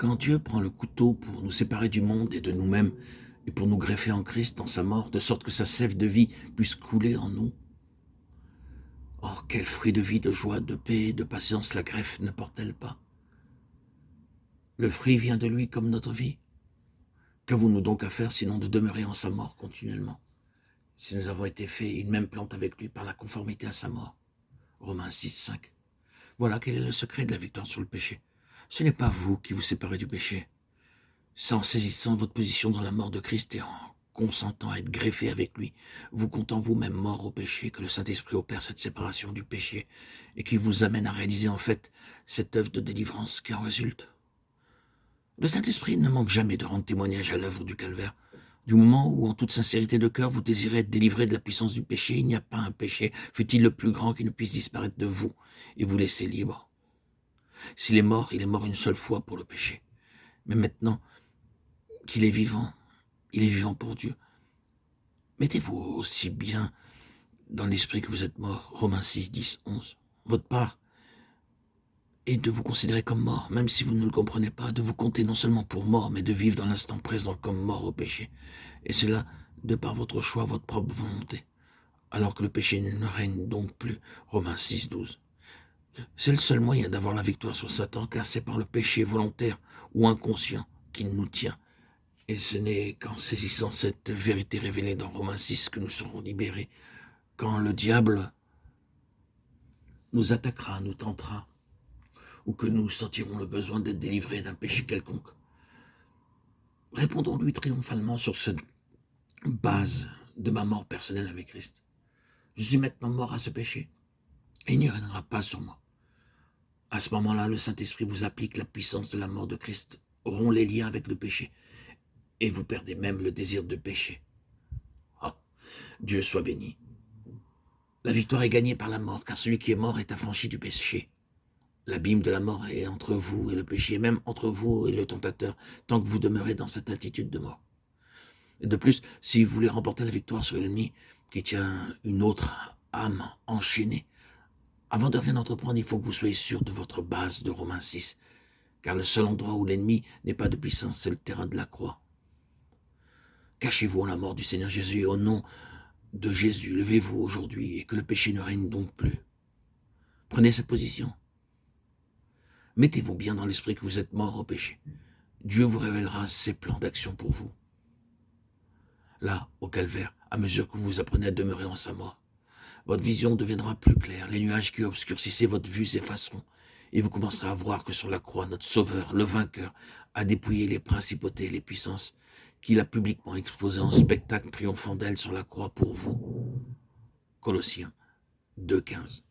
Quand Dieu prend le couteau pour nous séparer du monde et de nous-mêmes, et pour nous greffer en Christ dans sa mort, de sorte que sa sève de vie puisse couler en nous, oh, quel fruit de vie, de joie, de paix, de patience la greffe ne porte-t-elle pas? Le fruit vient de lui comme notre vie. Qu'avons-nous donc à faire sinon de demeurer en sa mort continuellement, si nous avons été faits une même plante avec lui par la conformité à sa mort? Romains 6, 5. Voilà quel est le secret de la victoire sur le péché. Ce n'est pas vous qui vous séparez du péché. C'est en saisissant votre position dans la mort de Christ et en consentant à être greffé avec lui, vous comptant vous-même mort au péché, que le Saint-Esprit opère cette séparation du péché et qu'il vous amène à réaliser en fait cette œuvre de délivrance qui en résulte. Le Saint-Esprit ne manque jamais de rendre témoignage à l'œuvre du calvaire. Du moment où, en toute sincérité de cœur, vous désirez être délivré de la puissance du péché, il n'y a pas un péché, fût-il le plus grand, qui ne puisse disparaître de vous et vous laisser libre. S'il est mort, il est mort une seule fois pour le péché. Mais maintenant qu'il est vivant, il est vivant pour Dieu. Mettez-vous aussi bien dans l'esprit que vous êtes mort. Romains 6, 10, 11. Votre part est de vous considérer comme mort, même si vous ne le comprenez pas, de vous compter non seulement pour mort, mais de vivre dans l'instant présent comme mort au péché. Et cela de par votre choix, votre propre volonté. Alors que le péché ne règne donc plus. Romains 6, 12. C'est le seul moyen d'avoir la victoire sur Satan, car c'est par le péché volontaire ou inconscient qu'il nous tient. Et ce n'est qu'en saisissant cette vérité révélée dans Romains 6 que nous serons libérés. Quand le diable nous attaquera, nous tentera, ou que nous sentirons le besoin d'être délivrés d'un péché quelconque, répondons-lui triomphalement sur cette base de ma mort personnelle avec Christ. Je suis maintenant mort à ce péché, et il n'y régnera pas sur moi. À ce moment-là, le Saint-Esprit vous applique la puissance de la mort de Christ, rompt les liens avec le péché, et vous perdez même le désir de pécher. Oh, Dieu soit béni. La victoire est gagnée par la mort, car celui qui est mort est affranchi du péché. L'abîme de la mort est entre vous et le péché, même entre vous et le tentateur, tant que vous demeurez dans cette attitude de mort. Et de plus, si vous voulez remporter la victoire sur l'ennemi qui tient une autre âme enchaînée, avant de rien entreprendre, il faut que vous soyez sûr de votre base de Romains 6, car le seul endroit où l'ennemi n'est pas de puissance, c'est le terrain de la croix. Cachez-vous en la mort du Seigneur Jésus et au nom de Jésus, levez-vous aujourd'hui et que le péché ne règne donc plus. Prenez cette position. Mettez-vous bien dans l'esprit que vous êtes mort au péché. Dieu vous révélera ses plans d'action pour vous. Là, au calvaire, à mesure que vous apprenez à demeurer en sa mort, votre vision deviendra plus claire. Les nuages qui obscurcissaient votre vue s'effaceront. Et vous commencerez à voir que sur la croix, notre Sauveur, le vainqueur, a dépouillé les principautés et les puissances qu'il a publiquement exposées en spectacle triomphant d'elles sur la croix pour vous. Colossiens 2, 15.